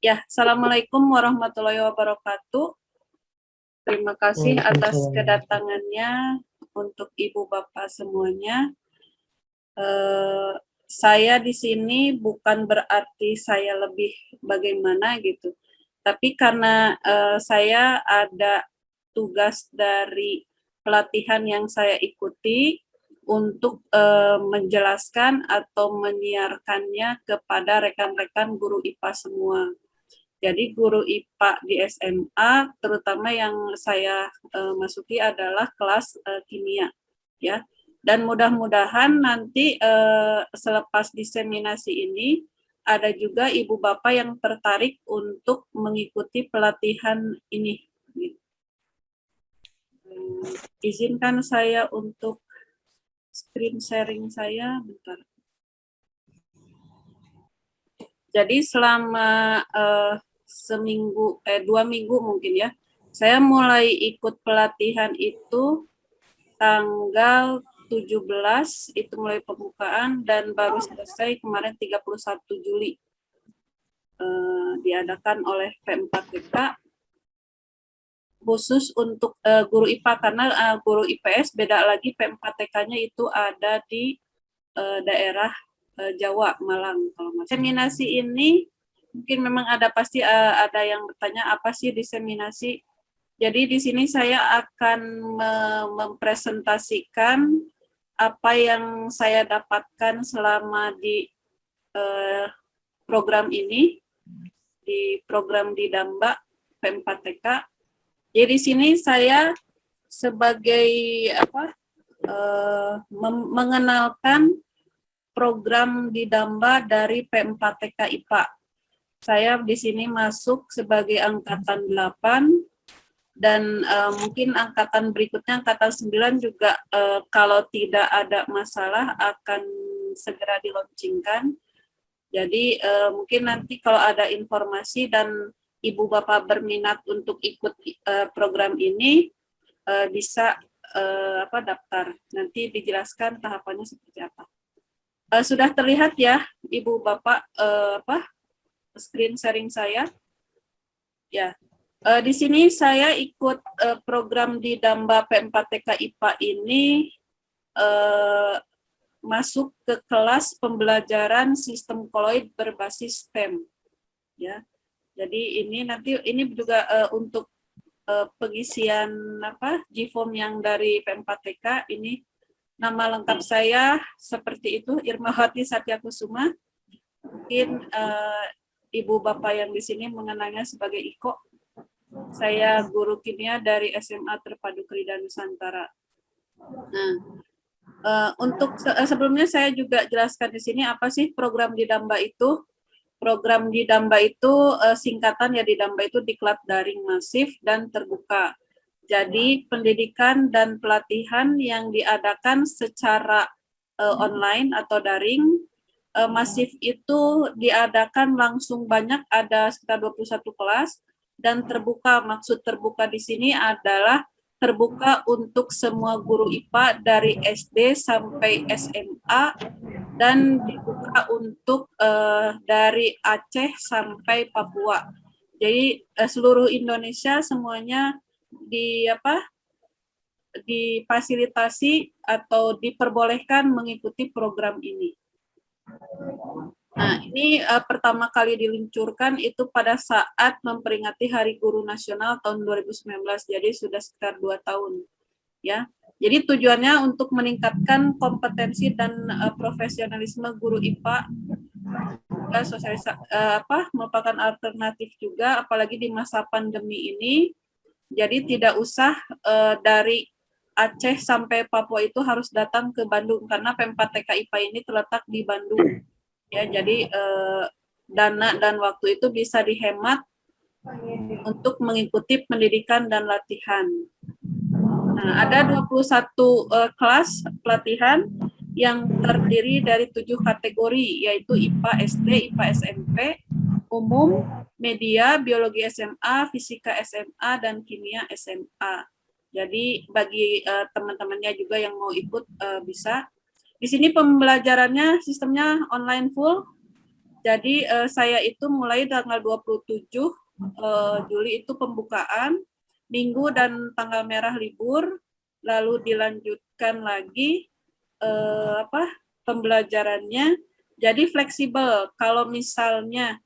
Ya, Assalamualaikum warahmatullahi wabarakatuh. Terima kasih atas kedatangannya untuk Ibu Bapak semuanya. Saya di sini bukan berarti saya lebih bagaimana gitu, tapi karena saya ada tugas dari pelatihan yang saya ikuti untuk menjelaskan atau menyiarkannya kepada rekan-rekan guru IPA semua. Jadi guru IPA di SMA, terutama yang saya masuki adalah kelas kimia, ya. Dan mudah-mudahan nanti selepas diseminasi ini ada juga ibu bapak yang tertarik untuk mengikuti pelatihan ini. Izinkan saya untuk screen sharing saya, bentar. Jadi selama 2 minggu mungkin ya, saya mulai ikut pelatihan itu tanggal 17 itu mulai pembukaan dan baru selesai kemarin 31 Juli diadakan oleh P4TK khusus untuk guru IPA karena guru IPS beda lagi. P4TK-nya itu ada di daerah Jawa, Malang kalau nggak salah. Diseminasi ini mungkin memang pasti ada yang bertanya apa sih diseminasi. Jadi di sini saya akan mempresentasikan apa yang saya dapatkan selama di program ini, di program di Damba P4TK. Jadi di sini saya sebagai mengenalkan program di Damba dari P4TK IPA. Saya di sini masuk sebagai angkatan 8 dan mungkin angkatan berikutnya angkatan 9 juga kalau tidak ada masalah akan segera dilaunchingkan. Jadi mungkin nanti kalau ada informasi dan ibu bapak berminat untuk ikut program ini bisa daftar. Nanti dijelaskan tahapannya seperti apa. Sudah terlihat ya ibu bapak screen sharing saya? Ya. Di sini saya ikut program di Damba P4TK IPA ini masuk ke kelas pembelajaran sistem koloid berbasis STEM. Ya. Jadi ini juga untuk pengisian G-form yang dari P4TK ini. Nama lengkap saya seperti itu, Irmawati Satyakusuma. Mungkin ibu bapak yang di sini mengenalnya sebagai Iko. Saya guru kimia dari SMA Terpadu Krida Nusantara. Nah, untuk sebelumnya saya juga jelaskan di sini apa sih program di Damba itu. Program di Damba itu singkatan ya, di Damba itu diklat daring masif dan terbuka. Jadi pendidikan dan pelatihan yang diadakan secara online atau daring, masif itu diadakan langsung banyak, ada sekitar 21 kelas, dan terbuka, maksud terbuka di sini adalah terbuka untuk semua guru IPA dari SD sampai SMA, dan dibuka untuk dari Aceh sampai Papua. Jadi seluruh Indonesia semuanya difasilitasi atau diperbolehkan mengikuti program ini. Nah, ini pertama kali diluncurkan itu pada saat memperingati Hari Guru Nasional tahun 2019, jadi sudah sekitar 2 tahun. Ya, jadi tujuannya untuk meningkatkan kompetensi dan profesionalisme guru IPA, merupakan alternatif juga, apalagi di masa pandemi ini. Jadi tidak usah dari Aceh sampai Papua itu harus datang ke Bandung, karena P4TK IPA ini terletak di Bandung. Ya, jadi dana dan waktu itu bisa dihemat untuk mengikuti pendidikan dan latihan. Nah, ada 21 kelas pelatihan yang terdiri dari 7 kategori, yaitu IPA SD, IPA SMP, umum, media, biologi SMA, fisika SMA, dan kimia SMA. Jadi bagi teman-temannya juga yang mau ikut bisa. Di sini pembelajarannya sistemnya online full, Jadi saya itu mulai tanggal 27 Juli itu pembukaan, Minggu dan tanggal merah libur, lalu dilanjutkan lagi pembelajarannya. Jadi fleksibel. Kalau misalnya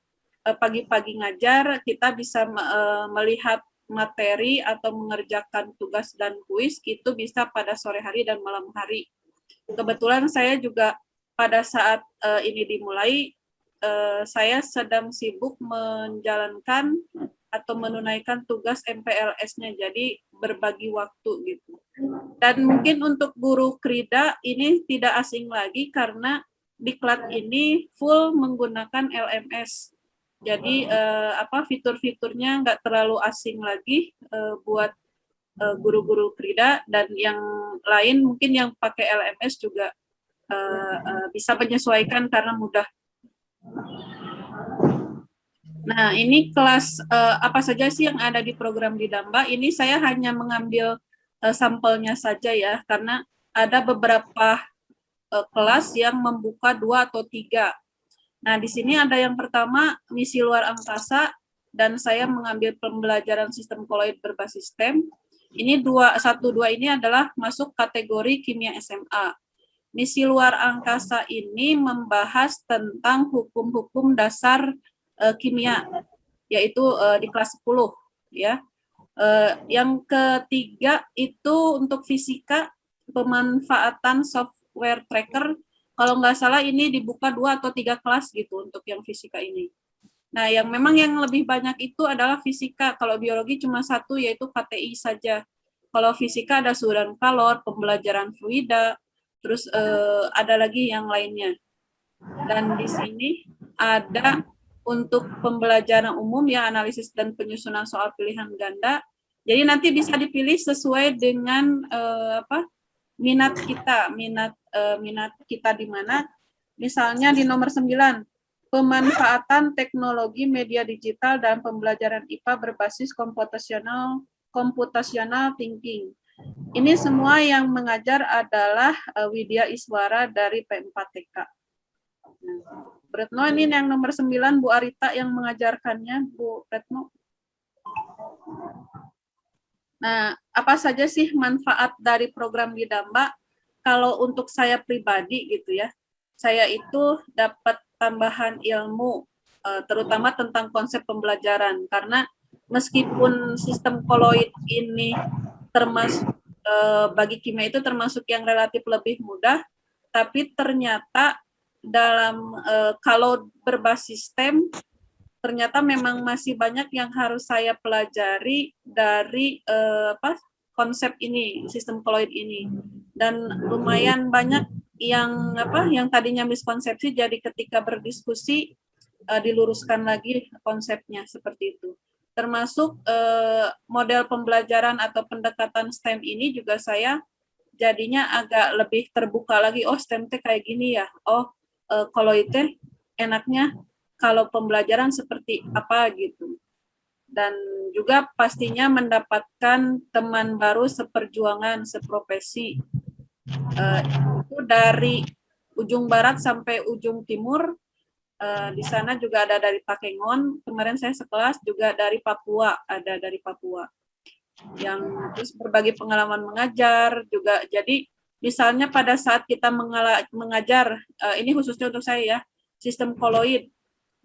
pagi-pagi ngajar, kita bisa melihat materi atau mengerjakan tugas dan kuis itu bisa pada sore hari dan malam hari. Kebetulan saya juga pada saat ini dimulai, saya sedang sibuk menjalankan atau menunaikan tugas MPLS-nya, jadi berbagi waktu gitu. Dan mungkin untuk guru Krida ini tidak asing lagi karena Diklat ini full menggunakan LMS. Jadi fitur-fiturnya nggak terlalu asing lagi buat guru-guru Krida, dan yang lain mungkin yang pakai LMS juga bisa menyesuaikan karena mudah. Nah, ini kelas apa saja sih yang ada di program Didamba? Ini saya hanya mengambil sampelnya saja ya, karena ada beberapa kelas yang membuka 2 atau 3. Nah, di sini ada yang pertama, misi luar angkasa, dan saya mengambil pembelajaran sistem koloid berbasis STEM. Ini 1, 2 ini adalah masuk kategori kimia SMA. Misi luar angkasa ini membahas tentang hukum-hukum dasar kimia, yaitu di kelas 10 ya. Yang ketiga itu untuk fisika, pemanfaatan software tracker. Kalau nggak salah ini dibuka 2 atau 3 kelas gitu untuk yang fisika ini. Nah, yang memang yang lebih banyak itu adalah fisika. Kalau biologi cuma 1, yaitu KTI saja. Kalau fisika ada suhu dan kalor, pembelajaran fluida, terus ada lagi yang lainnya. Dan di sini ada untuk pembelajaran umum ya, analisis dan penyusunan soal pilihan ganda. Jadi nanti bisa dipilih sesuai dengan minat kita, minat kita di mana. Misalnya di nomor 9, pemanfaatan teknologi media digital dan pembelajaran IPA berbasis computational thinking. Ini semua yang mengajar adalah Widya Iswara dari P4TK. Retno, ini yang nomor 9 Bu Arita yang mengajarkannya, Bu Retno. Nah, apa saja sih manfaat dari program Didamba? Kalau untuk saya pribadi gitu ya, saya itu dapat tambahan ilmu, terutama tentang konsep pembelajaran. Karena meskipun sistem koloid ini termasuk bagi kimia itu termasuk yang relatif lebih mudah, tapi ternyata dalam kalau berbasis STEM ternyata memang masih banyak yang harus saya pelajari dari konsep ini, sistem koloid ini, dan lumayan banyak yang yang tadinya miskonsepsi, jadi ketika berdiskusi diluruskan lagi konsepnya seperti itu. Termasuk model pembelajaran atau pendekatan STEM ini juga saya jadinya agak lebih terbuka lagi. Oh, STEM kayak gini ya. Oh, koloid enaknya kalau pembelajaran seperti apa gitu. Dan juga pastinya mendapatkan teman baru seperjuangan, seprofesi. Itu dari ujung barat sampai ujung timur. Di sana juga ada dari Takengon. Kemarin saya sekelas juga dari Papua, ada dari Papua. Yang terus berbagi pengalaman mengajar juga. Jadi misalnya pada saat kita mengajar, ini khususnya untuk saya ya, sistem koloid.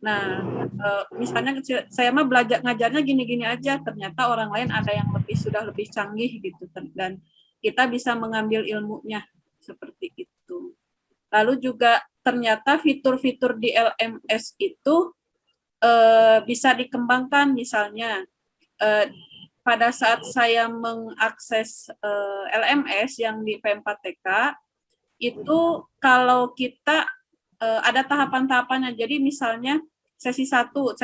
Nah, misalnya saya mah belajar ngajarnya gini-gini aja, ternyata orang lain ada yang sudah lebih canggih gitu, dan kita bisa mengambil ilmunya seperti itu. Lalu juga ternyata fitur-fitur di LMS itu bisa dikembangkan, misalnya pada saat saya mengakses LMS yang di P4TK itu kalau kita ada tahapan-tahapannya. Jadi misalnya sesi satu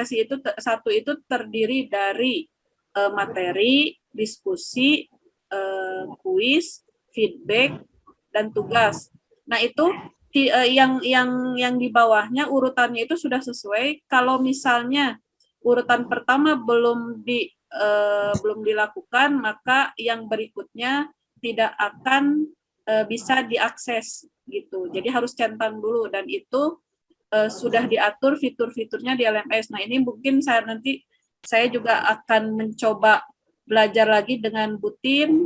itu terdiri dari materi, diskusi, kuis, feedback, dan tugas. Nah, itu yang di bawahnya urutannya itu sudah sesuai. Kalau misalnya urutan pertama belum dilakukan, maka yang berikutnya tidak akan bisa diakses gitu. Jadi harus centang dulu, dan itu sudah diatur fitur-fiturnya di LMS. Nah, ini mungkin saya juga akan mencoba belajar lagi dengan Butin,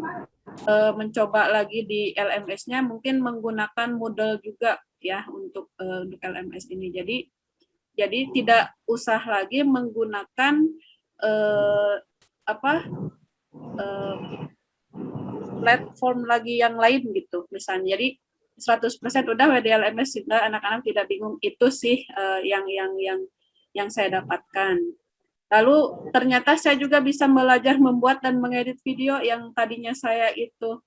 mencoba lagi di LMS-nya, mungkin menggunakan Moodle juga ya untuk LMS ini. Jadi tidak usah lagi menggunakan platform lagi yang lain gitu misalnya. Jadi 100% udah WDLMS sehingga anak-anak tidak bingung. Itu sih yang saya dapatkan. Lalu ternyata saya juga bisa belajar membuat dan mengedit video yang tadinya saya itu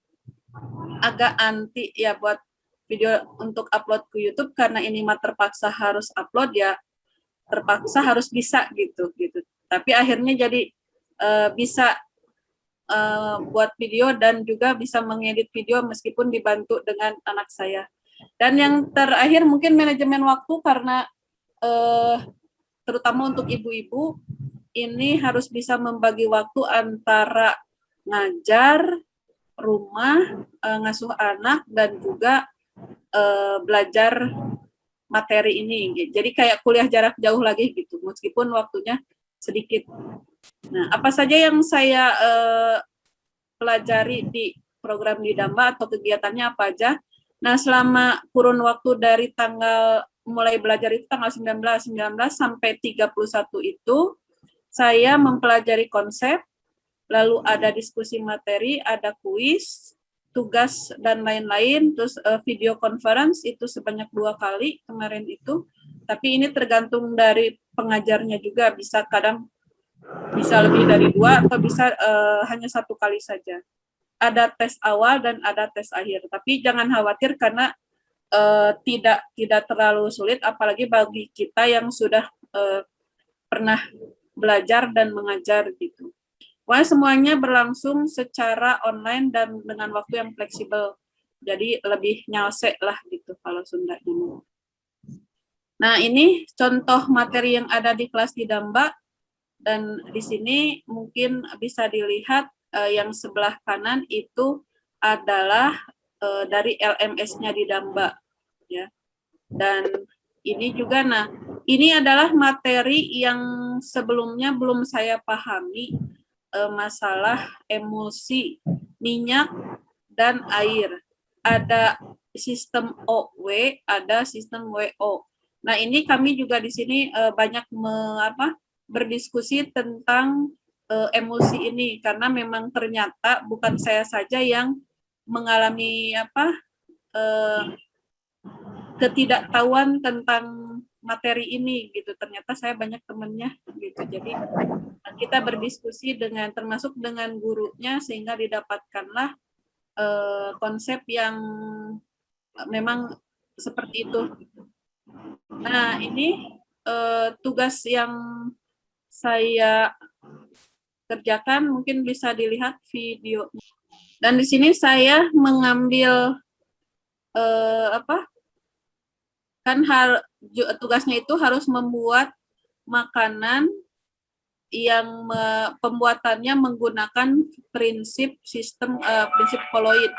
agak anti ya buat video untuk upload ke YouTube karena ini mah terpaksa harus upload ya, terpaksa harus bisa gitu. Tapi akhirnya jadi bisa buat video dan juga bisa mengedit video meskipun dibantu dengan anak saya. Dan yang terakhir mungkin manajemen waktu karena terutama untuk ibu-ibu ini harus bisa membagi waktu antara ngajar, rumah, ngasuh anak dan juga belajar materi ini. Jadi kayak kuliah jarak jauh lagi gitu meskipun waktunya sedikit. Nah, apa saja yang saya pelajari di program di Damba atau kegiatannya apa aja? Nah, selama kurun waktu dari mulai belajar itu tanggal 19 sampai 31 itu, saya mempelajari konsep, lalu ada diskusi materi, ada kuis, tugas, dan lain-lain, terus video conference itu sebanyak 2 kali kemarin itu, tapi ini tergantung dari pengajarnya juga, bisa lebih dari 2 atau bisa hanya 1 kali saja. Ada tes awal dan ada tes akhir, tapi jangan khawatir karena tidak terlalu sulit, apalagi bagi kita yang sudah pernah belajar dan mengajar gitu. Wah, semuanya berlangsung secara online dan dengan waktu yang fleksibel, jadi lebih nyalse lah gitu kalau Sundanya. Nah, ini contoh materi yang ada di kelas di Damba. Dan di sini mungkin bisa dilihat yang sebelah kanan itu adalah dari LMS-nya di Damba, ya. Dan ini juga, nah, ini adalah materi yang sebelumnya belum saya pahami, masalah emulsi minyak dan air. Ada sistem OW, ada sistem WO. Nah, ini kami juga di sini banyak berdiskusi tentang emulsi ini karena memang ternyata bukan saya saja yang mengalami ketidaktahuan tentang materi ini gitu. Ternyata saya banyak temannya gitu. Jadi kita berdiskusi termasuk dengan gurunya sehingga didapatkanlah konsep yang memang seperti itu. Nah, ini tugas yang saya kerjakan, mungkin bisa dilihat videonya. Dan di sini saya mengambil tugasnya itu harus membuat makanan yang pembuatannya menggunakan prinsip koloid.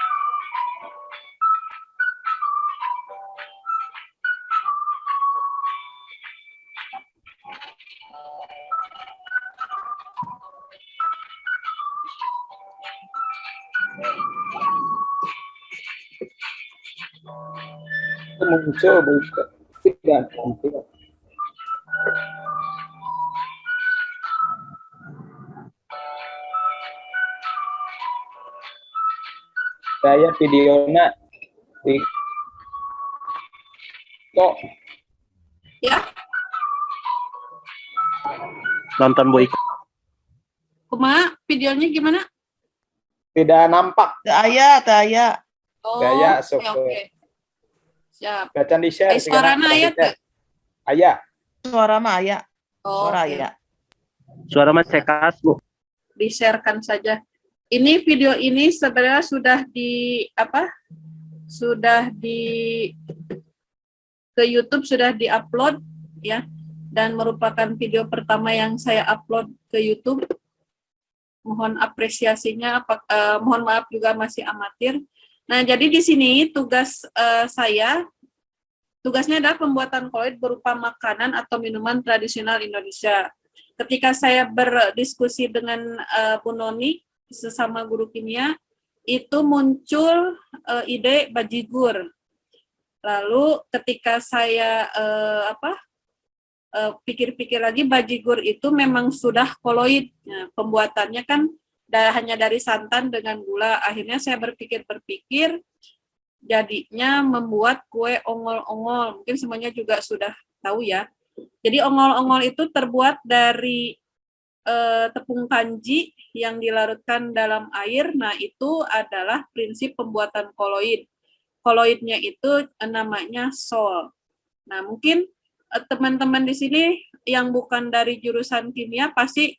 Muncul buka tidak muncul. Saya videonya kok ya nonton Bu Iko. Kumaha videonya gimana? Tidak nampak. Taya. Oh, Gaya oke. Siap. Bacan di share. Suaranya ayat tuh. Ayah. Suara mah aya. Oh, Suara okay. aya. Suara mas cekas, Bu. Di-sharekan saja. Ini video ini sebenarnya ke YouTube sudah di-upload ya, dan merupakan video pertama yang saya upload ke YouTube. Mohon apresiasinya, mohon maaf juga masih amatir. Nah, jadi di sini tugas tugasnya adalah pembuatan koloid berupa makanan atau minuman tradisional Indonesia. Ketika saya berdiskusi dengan Bu Noni, sesama guru kimia, itu muncul ide bajigur. Lalu ketika saya pikir-pikir lagi, bajigur itu memang sudah koloid. Nah, pembuatannya kan hanya dari santan dengan gula. Akhirnya saya berpikir-pikir, jadinya membuat kue ongol-ongol. Mungkin semuanya juga sudah tahu ya. Jadi ongol-ongol itu terbuat dari tepung kanji yang dilarutkan dalam air. Nah, itu adalah prinsip pembuatan koloid. Koloidnya itu namanya sol. Nah, mungkin teman-teman di sini yang bukan dari jurusan kimia pasti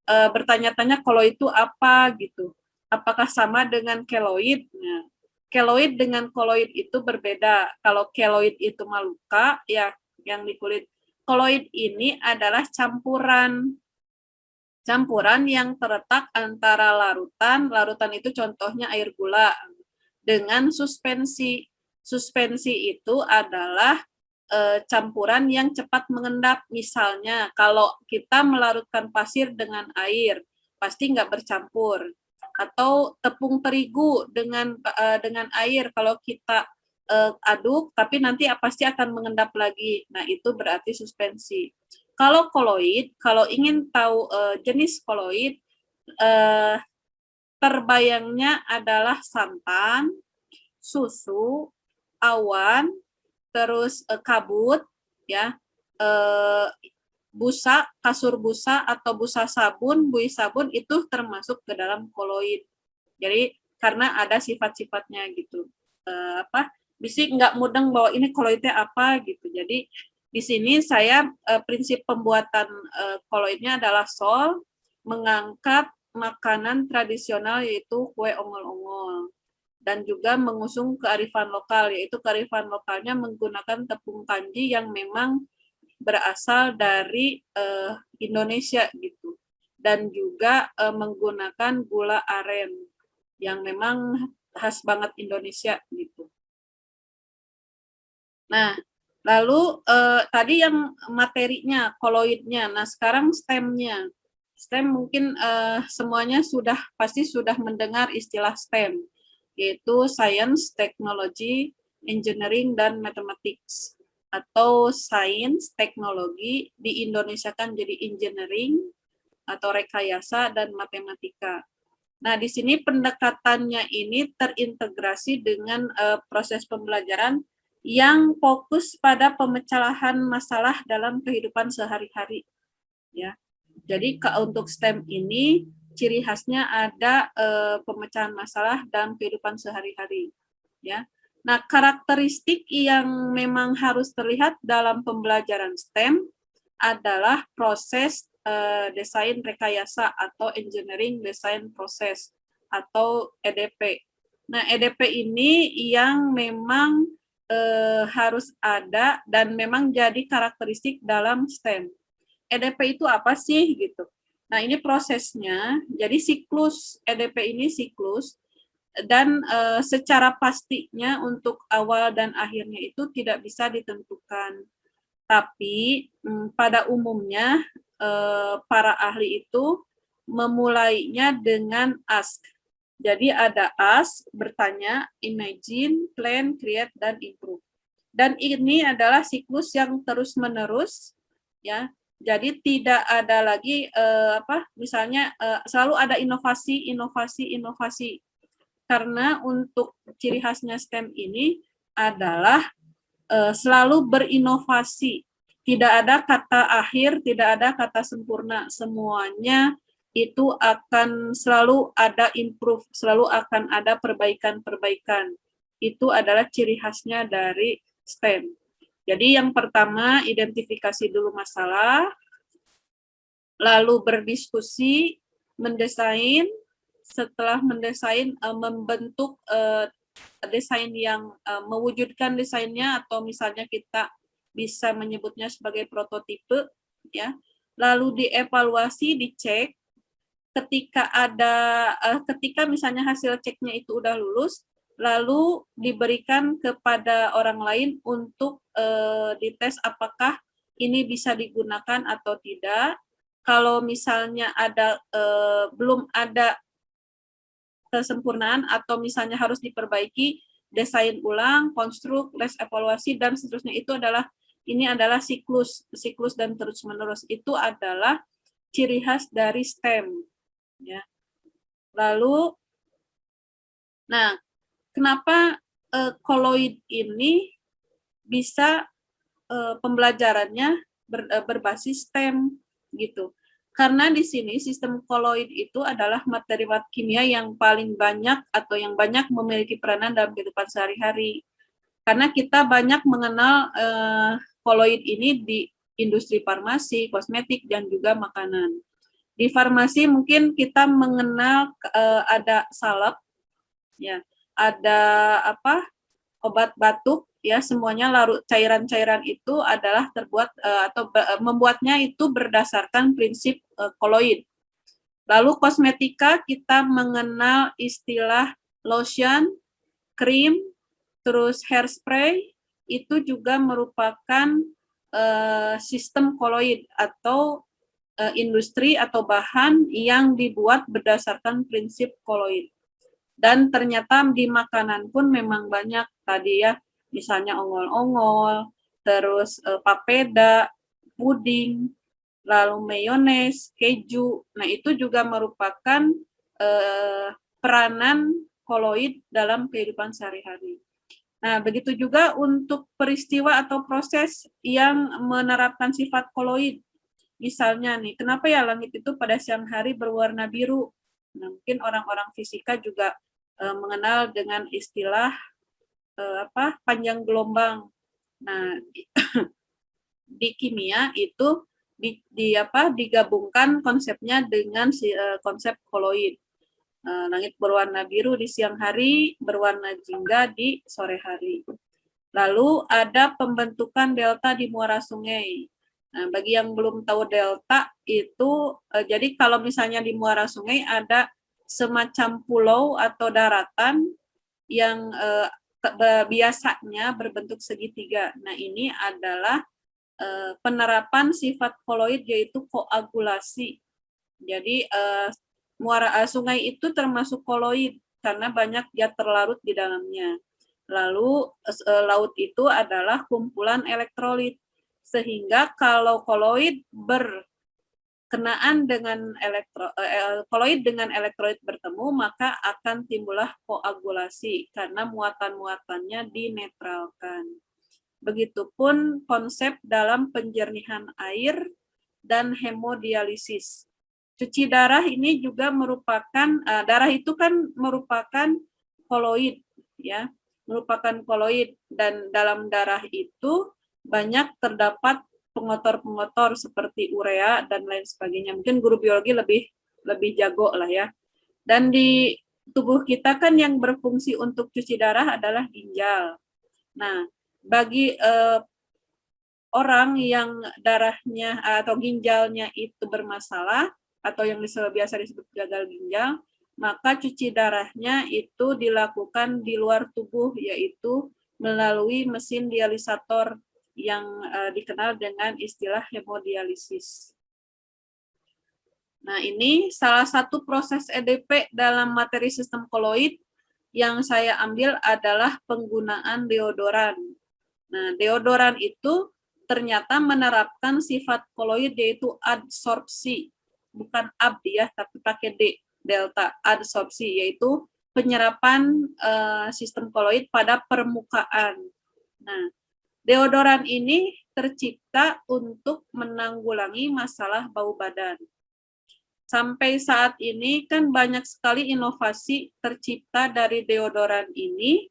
bertanya-tanya koloid itu apa gitu. Apakah sama dengan keloid? Nah, keloid dengan koloid itu berbeda. Kalau keloid itu maluka, ya yang di kulit. Koloid ini adalah campuran yang terletak antara larutan itu contohnya air gula, dengan suspensi. Suspensi itu adalah campuran yang cepat mengendap. Misalnya, kalau kita melarutkan pasir dengan air, pasti nggak bercampur. Atau tepung terigu dengan air, kalau kita aduk, tapi nanti pasti akan mengendap lagi. Nah, itu berarti suspensi. Kalau koloid, kalau ingin tahu jenis koloid, terbayangnya adalah santan, susu, awan, terus kabut, ya, busa, kasur busa atau busa sabun, buih sabun itu termasuk ke dalam koloid. Jadi karena ada sifat-sifatnya gitu. Bisa nggak mudeng bahwa ini koloidnya apa gitu. Jadi di sini saya prinsip pembuatan koloidnya adalah sol, mengangkat makanan tradisional yaitu kue ongol-ongol, dan juga mengusung kearifan lokal, yaitu kearifan lokalnya menggunakan tepung kanji yang memang berasal dari Indonesia gitu, dan juga menggunakan gula aren yang memang khas banget Indonesia gitu. Nah, lalu tadi yang materinya, koloidnya. Nah, sekarang STEM-nya. STEM mungkin semuanya pasti sudah mendengar istilah STEM, yaitu Science, Technology, Engineering, dan Mathematics. Atau Sains, Teknologi, diindonesiakan jadi Engineering, atau Rekayasa, dan Matematika. Nah, di sini pendekatannya ini terintegrasi dengan proses pembelajaran yang fokus pada pemecahan masalah dalam kehidupan sehari-hari. Ya, jadi untuk STEM ini ciri khasnya ada pemecahan masalah dalam kehidupan sehari-hari. Ya, nah karakteristik yang memang harus terlihat dalam pembelajaran STEM adalah proses desain rekayasa atau engineering design process atau EDP. Nah, EDP ini yang memang harus ada dan memang jadi karakteristik dalam STEM. EDP itu apa sih gitu? Nah, ini prosesnya. Jadi siklus EDP ini siklus, dan secara pastinya untuk awal dan akhirnya itu tidak bisa ditentukan. Tapi pada umumnya para ahli itu memulainya dengan ask. Jadi ada ask, bertanya, imagine, plan, create, dan improve. Dan ini adalah siklus yang terus-menerus, ya. Jadi tidak ada lagi misalnya selalu ada inovasi. Karena untuk ciri khasnya STEM ini adalah selalu berinovasi. Tidak ada kata akhir, tidak ada kata sempurna. Semuanya itu akan selalu ada improve, selalu akan ada perbaikan-perbaikan. Itu adalah ciri khasnya dari STEM. Jadi yang pertama, identifikasi dulu masalah, lalu berdiskusi, mendesain, setelah mendesain, membentuk desain yang mewujudkan desainnya, atau misalnya kita bisa menyebutnya sebagai prototipe, ya. Lalu dievaluasi, dicek. Ketika misalnya hasil ceknya itu udah lulus, lalu diberikan kepada orang lain untuk dites apakah ini bisa digunakan atau tidak. Kalau misalnya ada belum ada kesempurnaan atau misalnya harus diperbaiki, desain ulang, konstruk, les evaluasi dan seterusnya, itu adalah siklus dan terus-menerus. Itu adalah ciri khas dari STEM, ya. Lalu, nah, kenapa koloid ini bisa pembelajarannya berbasis STEM gitu? Karena di sini sistem koloid itu adalah materi kimia yang paling banyak atau yang banyak memiliki peranan dalam kehidupan sehari-hari. Karena kita banyak mengenal koloid ini di industri farmasi, kosmetik, dan juga makanan. Di farmasi mungkin kita mengenal ada salep, ya, ada obat batuk, ya, semuanya larut cairan-cairan itu adalah terbuat atau membuatnya itu berdasarkan prinsip koloid. Lalu kosmetika kita mengenal istilah lotion, krim, terus hairspray, itu juga merupakan sistem koloid atau industri atau bahan yang dibuat berdasarkan prinsip koloid. Dan ternyata di makanan pun memang banyak tadi, ya, misalnya ongol-ongol, terus papeda, puding, lalu mayones, keju. Nah, itu juga merupakan peranan koloid dalam kehidupan sehari-hari. Nah, begitu juga untuk peristiwa atau proses yang menerapkan sifat koloid. Misalnya nih, kenapa ya langit itu pada siang hari berwarna biru? Nah, mungkin orang-orang fisika juga mengenal dengan istilah panjang gelombang. Nah, di kimia itu digabungkan konsepnya dengan konsep koloid. Langit berwarna biru di siang hari, berwarna jingga di sore hari. Lalu ada pembentukan delta di muara sungai. Nah, bagi yang belum tahu delta itu, jadi kalau misalnya di muara sungai ada semacam pulau atau daratan yang biasanya berbentuk segitiga. Nah, ini adalah penerapan sifat koloid, yaitu koagulasi. Jadi muara sungai itu termasuk koloid karena banyak dia terlarut di dalamnya. Lalu laut itu adalah kumpulan elektrolit, sehingga kalau koloid berkenaan dengan koloid dengan elektrolit bertemu, maka akan timbullah koagulasi karena muatan-muatannya dinetralkan. Begitupun konsep dalam penjernihan air dan hemodialisis. Cuci darah ini juga merupakan, darah itu kan merupakan koloid, ya, merupakan koloid, dan dalam darah itu banyak terdapat pengotor-pengotor seperti urea dan lain sebagainya. Mungkin guru biologi lebih jago lah, ya. Dan di tubuh kita kan yang berfungsi untuk cuci darah adalah ginjal. Nah, bagi orang yang darahnya atau ginjalnya itu bermasalah atau yang biasa disebut gagal ginjal, maka cuci darahnya itu dilakukan di luar tubuh, yaitu melalui mesin dialisator yang dikenal dengan istilah hemodialisis. Nah, ini salah satu proses EDP dalam materi sistem koloid yang saya ambil adalah penggunaan deodoran. Nah, deodoran itu ternyata menerapkan sifat koloid, yaitu adsorpsi. Bukan abdi, ya, tapi pakai D, delta, adsorpsi, yaitu penyerapan sistem koloid pada permukaan. Nah, deodoran ini tercipta untuk menanggulangi masalah bau badan. Sampai saat ini kan banyak sekali inovasi tercipta dari deodoran ini,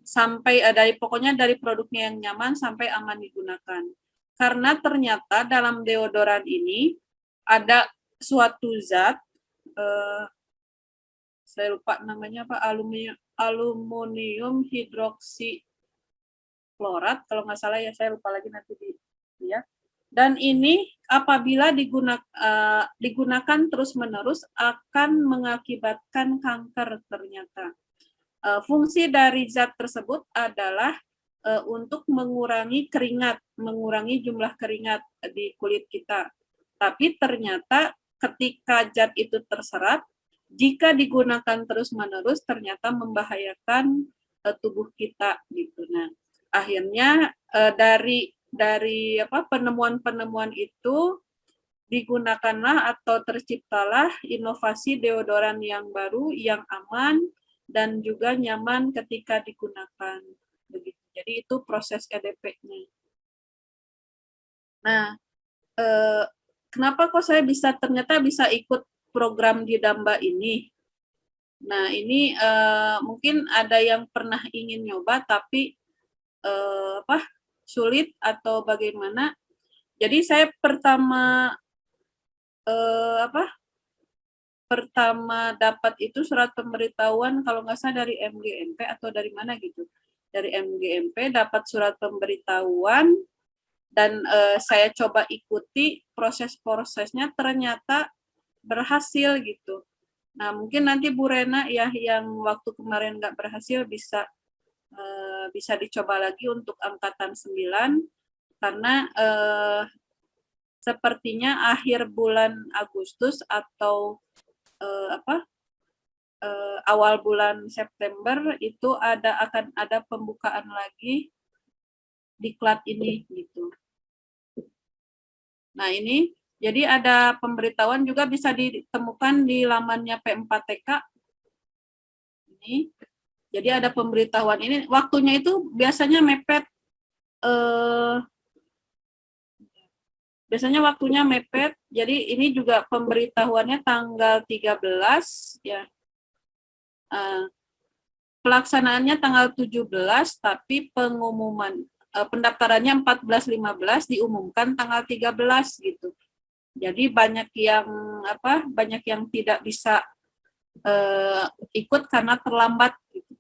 sampai pokoknya dari produknya yang nyaman sampai aman digunakan. Karena ternyata dalam deodoran ini ada suatu zat, saya lupa namanya apa, aluminium hidroksiklorat kalau nggak salah, ya, saya lupa lagi nanti ya. Dan ini apabila digunakan terus-menerus akan mengakibatkan kanker ternyata. Fungsi dari zat tersebut adalah untuk mengurangi keringat, mengurangi jumlah keringat di kulit kita. Tapi ternyata ketika zat itu terserap, jika digunakan terus-menerus ternyata membahayakan tubuh kita gitu. Nah, akhirnya dari penemuan-penemuan itu digunakanlah atau terciptalah inovasi deodoran yang baru, yang aman dan juga nyaman ketika digunakan. Begitu. Jadi itu proses EDP-nya. Nah, kenapa kok saya ternyata bisa ikut program di Damba ini? Nah, ini mungkin ada yang pernah ingin nyoba tapi sulit atau bagaimana. Jadi saya pertama dapat itu surat pemberitahuan kalau nggak salah dari MGMP atau dari mana gitu. Dari MGMP dapat surat pemberitahuan dan saya coba ikuti proses-prosesnya ternyata berhasil gitu. Nah, mungkin nanti Bu Rena ya yang waktu kemarin nggak berhasil bisa dicoba lagi untuk angkatan 9 karena sepertinya akhir bulan Agustus atau awal bulan September itu akan ada pembukaan lagi diklat ini gitu. Nah, ini jadi ada pemberitahuan juga bisa ditemukan di lamannya P4TK. Ini. Jadi ada pemberitahuan ini waktunya itu biasanya mepet jadi ini juga pemberitahuannya tanggal 13 ya. Pelaksanaannya tanggal 17 tapi pengumuman pendaftarannya 14-15 diumumkan tanggal 13 gitu. Jadi banyak yang tidak bisa ikut karena terlambat gitu.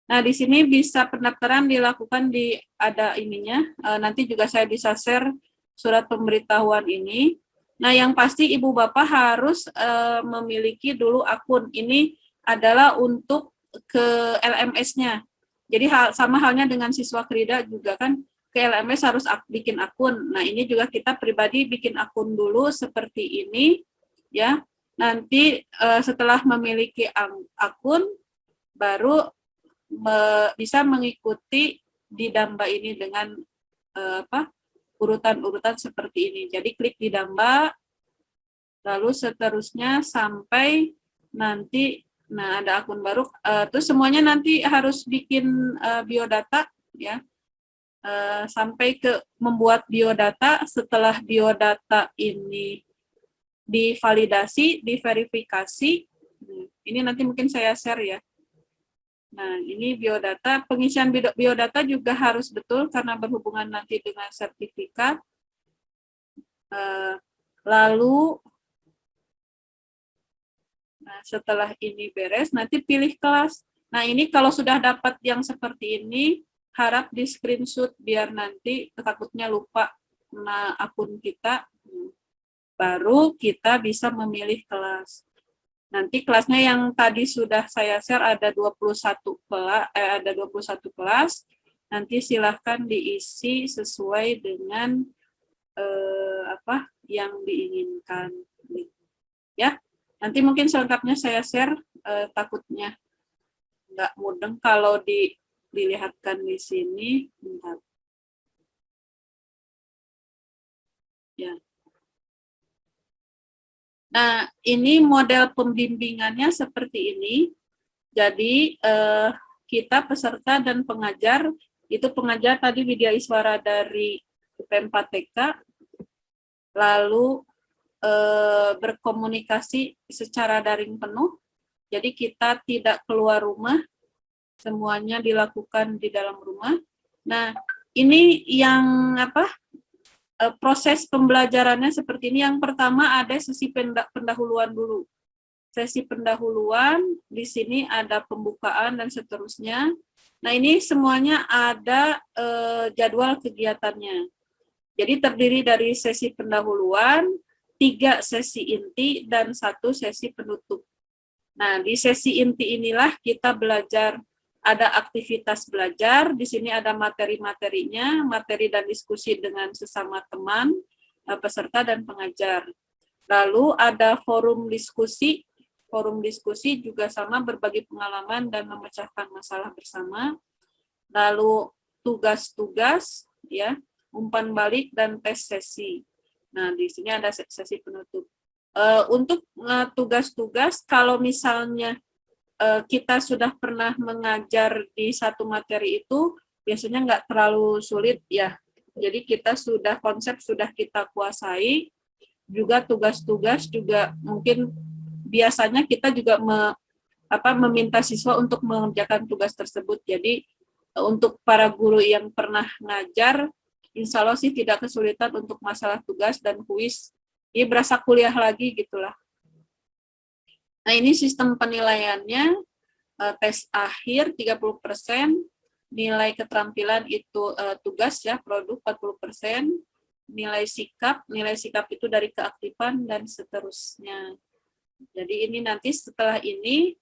Nah, di sini bisa pendaftaran dilakukan ada ininya. Nanti juga saya bisa share surat pemberitahuan ini. Nah, yang pasti Ibu Bapak harus memiliki dulu akun. Ini adalah untuk ke LMS-nya. Jadi sama halnya dengan siswa Krida juga kan ke LMS harus bikin akun. Nah, ini juga kita pribadi bikin akun dulu seperti ini ya. Nanti setelah memiliki akun baru bisa mengikuti di Damba ini dengan urutan-urutan seperti ini. Jadi klik di Damba lalu seterusnya sampai nanti ada akun baru, terus semuanya nanti harus bikin biodata ya, sampai ke membuat biodata. Setelah biodata ini divalidasi, diverifikasi, ini nanti mungkin saya share ya. Nah, ini biodata, pengisian biodata juga harus betul karena berhubungan nanti dengan sertifikat. Lalu setelah ini beres, nanti pilih kelas. Nah, ini kalau sudah dapat yang seperti ini, harap di screenshot biar nanti takutnya lupa akun kita, baru kita bisa memilih kelas. Nanti kelasnya yang tadi sudah saya share ada 21 kelas. Nanti silahkan diisi sesuai dengan yang diinginkan. Ya. Nanti mungkin selengkapnya saya share, takutnya nggak mudeng kalau dilihatkan di sini. Bentar. Ya. Nah, ini model pembimbingannya seperti ini. Jadi, kita peserta dan pengajar, itu pengajar tadi Widya Iswara dari P4TK, lalu berkomunikasi secara daring penuh, jadi kita tidak keluar rumah, semuanya dilakukan di dalam rumah. Nah, ini yang proses pembelajarannya seperti ini. Yang pertama ada sesi pendahuluan dulu. Sesi pendahuluan, di sini ada pembukaan dan seterusnya. Nah, ini semuanya ada jadwal kegiatannya. Jadi terdiri dari sesi pendahuluan, 3 sesi inti, dan 1 sesi penutup. Nah, di sesi inti inilah kita belajar ada aktivitas belajar, di sini ada materi-materinya, materi dan diskusi dengan sesama teman, peserta dan pengajar. Lalu ada forum diskusi juga sama berbagi pengalaman dan memecahkan masalah bersama. Lalu tugas-tugas, ya, umpan balik dan tes sesi. Nah, di sini ada sesi penutup. Untuk tugas-tugas, kalau misalnya kita sudah pernah mengajar di satu materi itu, biasanya nggak terlalu sulit ya. Jadi konsep sudah kita kuasai, juga tugas-tugas juga mungkin biasanya kita juga meminta siswa untuk mengerjakan tugas tersebut. Jadi untuk para guru yang pernah ngajar, insya Allah sih tidak kesulitan untuk masalah tugas dan kuis. Ini berasa kuliah lagi gitulah. Nah, ini sistem penilaiannya, tes akhir 30%, nilai keterampilan itu tugas ya, produk 40%, nilai sikap itu dari keaktifan dan seterusnya. Jadi ini nanti setelah ini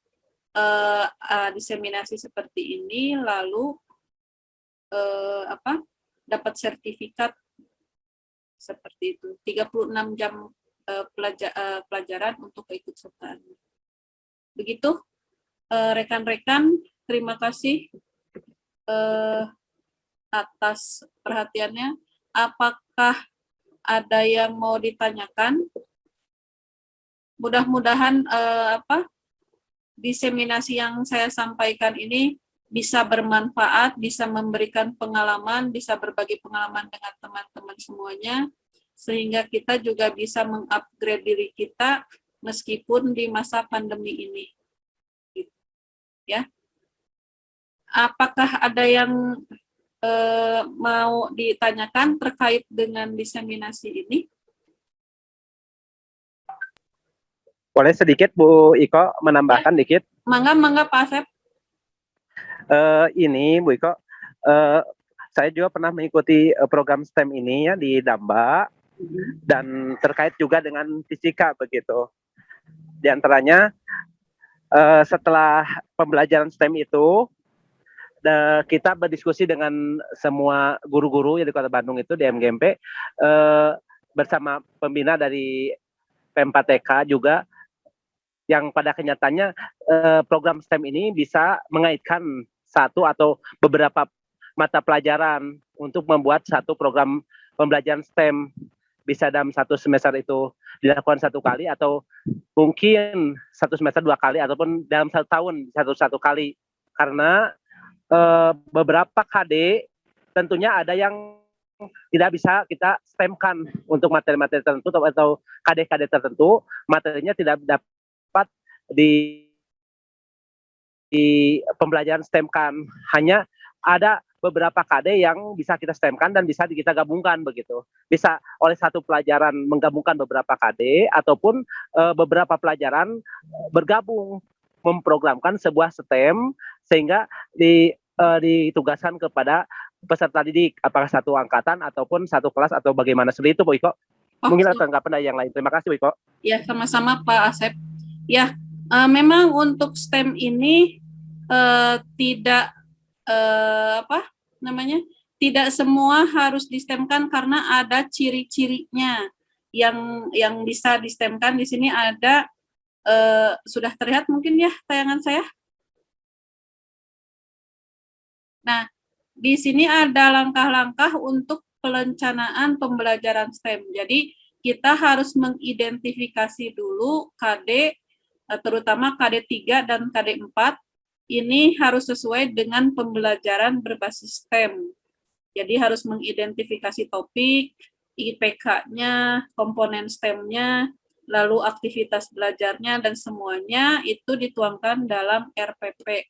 diseminasi seperti ini, lalu dapat sertifikat seperti itu. 36 jam pelajaran untuk keikutsertaan. Begitu, rekan-rekan, terima kasih atas perhatiannya. Apakah ada yang mau ditanyakan? Mudah-mudahan diseminasi yang saya sampaikan ini bisa bermanfaat, bisa memberikan pengalaman, bisa berbagi pengalaman dengan teman-teman semuanya, sehingga kita juga bisa mengupgrade diri kita meskipun di masa pandemi ini. Ya. Apakah ada yang mau ditanyakan terkait dengan diseminasi ini? Boleh sedikit Bu Iko menambahkan dikit? Mangga Pak Asep. Ini Bu Iko, saya juga pernah mengikuti program STEM ini ya di Damba, dan terkait juga dengan fisika begitu. Di antaranya setelah pembelajaran STEM itu, kita berdiskusi dengan semua guru-guru yang di Kota Bandung itu di MGMP, bersama pembina dari P4TK juga, yang pada kenyataannya program STEM ini bisa mengaitkan satu atau beberapa mata pelajaran untuk membuat satu program pembelajaran STEM. Bisa dalam satu semester itu dilakukan satu kali, atau mungkin satu semester 2 kali, ataupun dalam 1 tahun satu kali. Karena beberapa KD tentunya ada yang tidak bisa kita STEM-kan untuk materi-materi tertentu, atau KD-KD tertentu materinya tidak dapat di pembelajaran STEM-kan. Hanya ada beberapa KD yang bisa kita STEM-kan dan bisa kita gabungkan begitu. Bisa oleh satu pelajaran menggabungkan beberapa KD, ataupun beberapa pelajaran bergabung memprogramkan sebuah STEM, sehingga ditugaskan kepada peserta didik, apakah satu angkatan ataupun satu kelas atau bagaimana seperti itu Bu Iko. Mungkin ada tanggapan dari yang lain. Terima kasih Bu Iko. Ya, sama-sama Pak Asep. Ya, memang untuk STEM ini tidak tidak semua harus di-STEM-kan karena ada ciri-cirinya yang bisa di-STEM-kan. Di sini ada sudah terlihat mungkin ya tayangan saya. Nah, di sini ada langkah-langkah untuk perencanaan pembelajaran STEM. Jadi kita harus mengidentifikasi dulu KD, terutama KD 3 dan KD 4. Ini harus sesuai dengan pembelajaran berbasis STEM. Jadi harus mengidentifikasi topik, IPK-nya, komponen STEM-nya, lalu aktivitas belajarnya, dan semuanya itu dituangkan dalam RPP.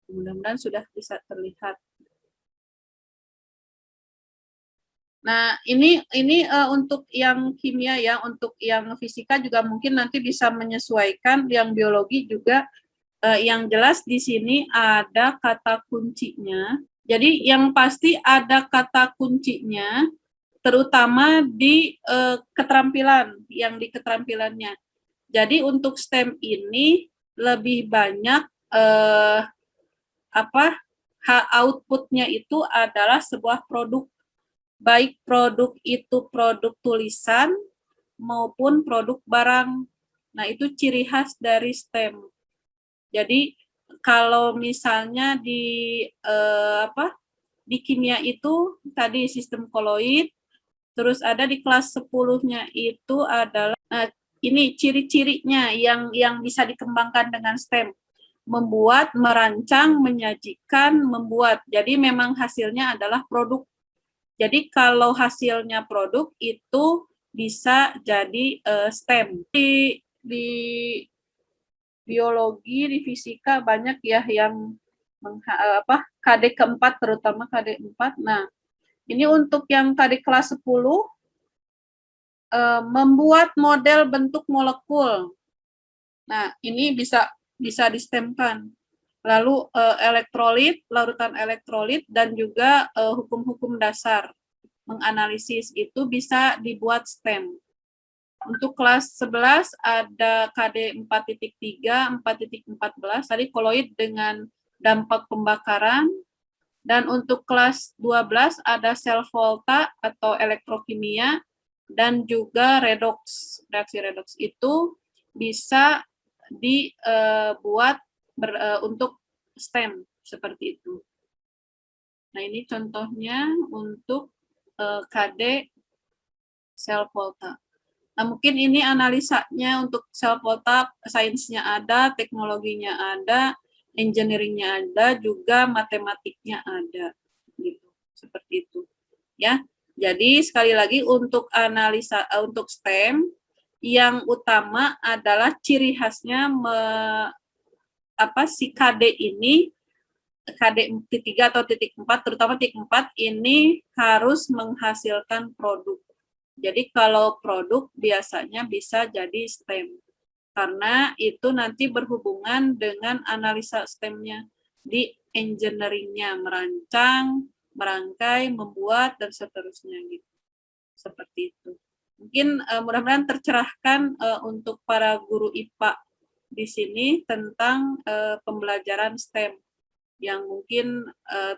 Mudah-mudahan sudah bisa terlihat. Nah, ini untuk yang kimia ya, untuk yang fisika juga mungkin nanti bisa menyesuaikan, yang biologi juga. Yang jelas di sini ada kata kuncinya. Jadi yang pasti ada kata kuncinya, terutama di keterampilan, yang di keterampilannya. Jadi untuk STEM ini lebih banyak outputnya itu adalah sebuah produk, baik produk itu produk tulisan maupun produk barang. Nah, itu ciri khas dari STEM. Jadi kalau misalnya di kimia itu tadi sistem koloid, terus ada di kelas 10-nya itu adalah ini ciri-cirinya yang bisa dikembangkan dengan STEM. Membuat, merancang, menyajikan, membuat. Jadi memang hasilnya adalah produk. Jadi kalau hasilnya produk itu bisa jadi STEM. Di biologi, di fisika banyak ya yang KD keempat, terutama KD 4. Nah, ini untuk yang KD kelas 10, membuat model bentuk molekul. Nah, ini bisa di-STEM-kan. Lalu elektrolit, larutan elektrolit, dan juga hukum-hukum dasar menganalisis itu bisa dibuat STEM. Untuk kelas 11 ada KD 4.3, 4.14, tadi koloid dengan dampak pembakaran. Dan untuk kelas 12 ada sel volta atau elektrokimia, dan juga redox, reaksi redox itu bisa dibuat untuk STEM seperti itu. Nah, ini contohnya untuk KD sel volta. Nah, mungkin ini analisanya untuk sel volta, sainsnya ada, teknologinya ada, engineeringnya ada, juga matematiknya ada, gitu, seperti itu, ya. Jadi sekali lagi untuk analisa untuk STEM yang utama adalah ciri khasnya si KD ini, KD titik 3 atau titik 4, terutama titik 4 ini harus menghasilkan produk. Jadi kalau produk biasanya bisa jadi STEM, karena itu nanti berhubungan dengan analisa STEM-nya di engineering-nya, merancang, merangkai, membuat, dan seterusnya gitu. Seperti itu. Mungkin mudah-mudahan tercerahkan untuk para guru IPA di sini tentang pembelajaran STEM yang mungkin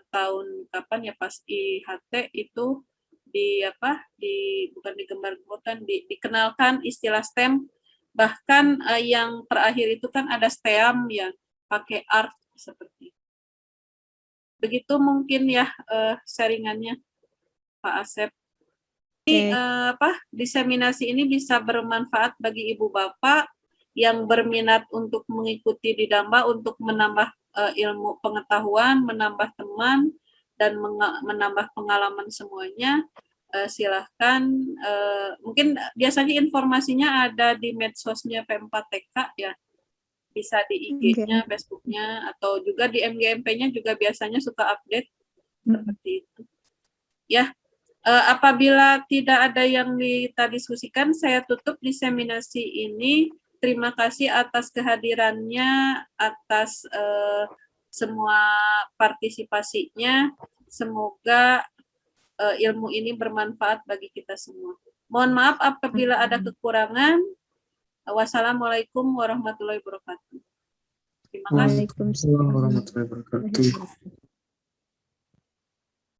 tahun kapan ya pas IHT itu bukan digembar-gemborkan, dikenalkan istilah STEM, bahkan yang terakhir itu kan ada STEAM ya, pakai art seperti itu. Begitu mungkin ya sharingannya Pak Asep. Ini diseminasi ini bisa bermanfaat bagi ibu bapak yang berminat untuk mengikuti di Damba untuk menambah ilmu pengetahuan, menambah teman, dan menambah pengalaman semuanya. Silahkan, mungkin biasanya informasinya ada di medsosnya P4TK ya, bisa di IG-nya, Facebook-nya, atau juga di MGMP-nya juga biasanya suka update seperti itu. Ya, apabila tidak ada yang kita diskusikan, saya tutup diseminasi ini. Terima kasih atas kehadirannya, atas semua partisipasinya. Semoga ilmu ini bermanfaat bagi kita semua. Mohon maaf apabila ada kekurangan. Wassalamualaikum warahmatullahi wabarakatuh. Terima kasih. Waalaikumsalam warahmatullahi wabarakatuh.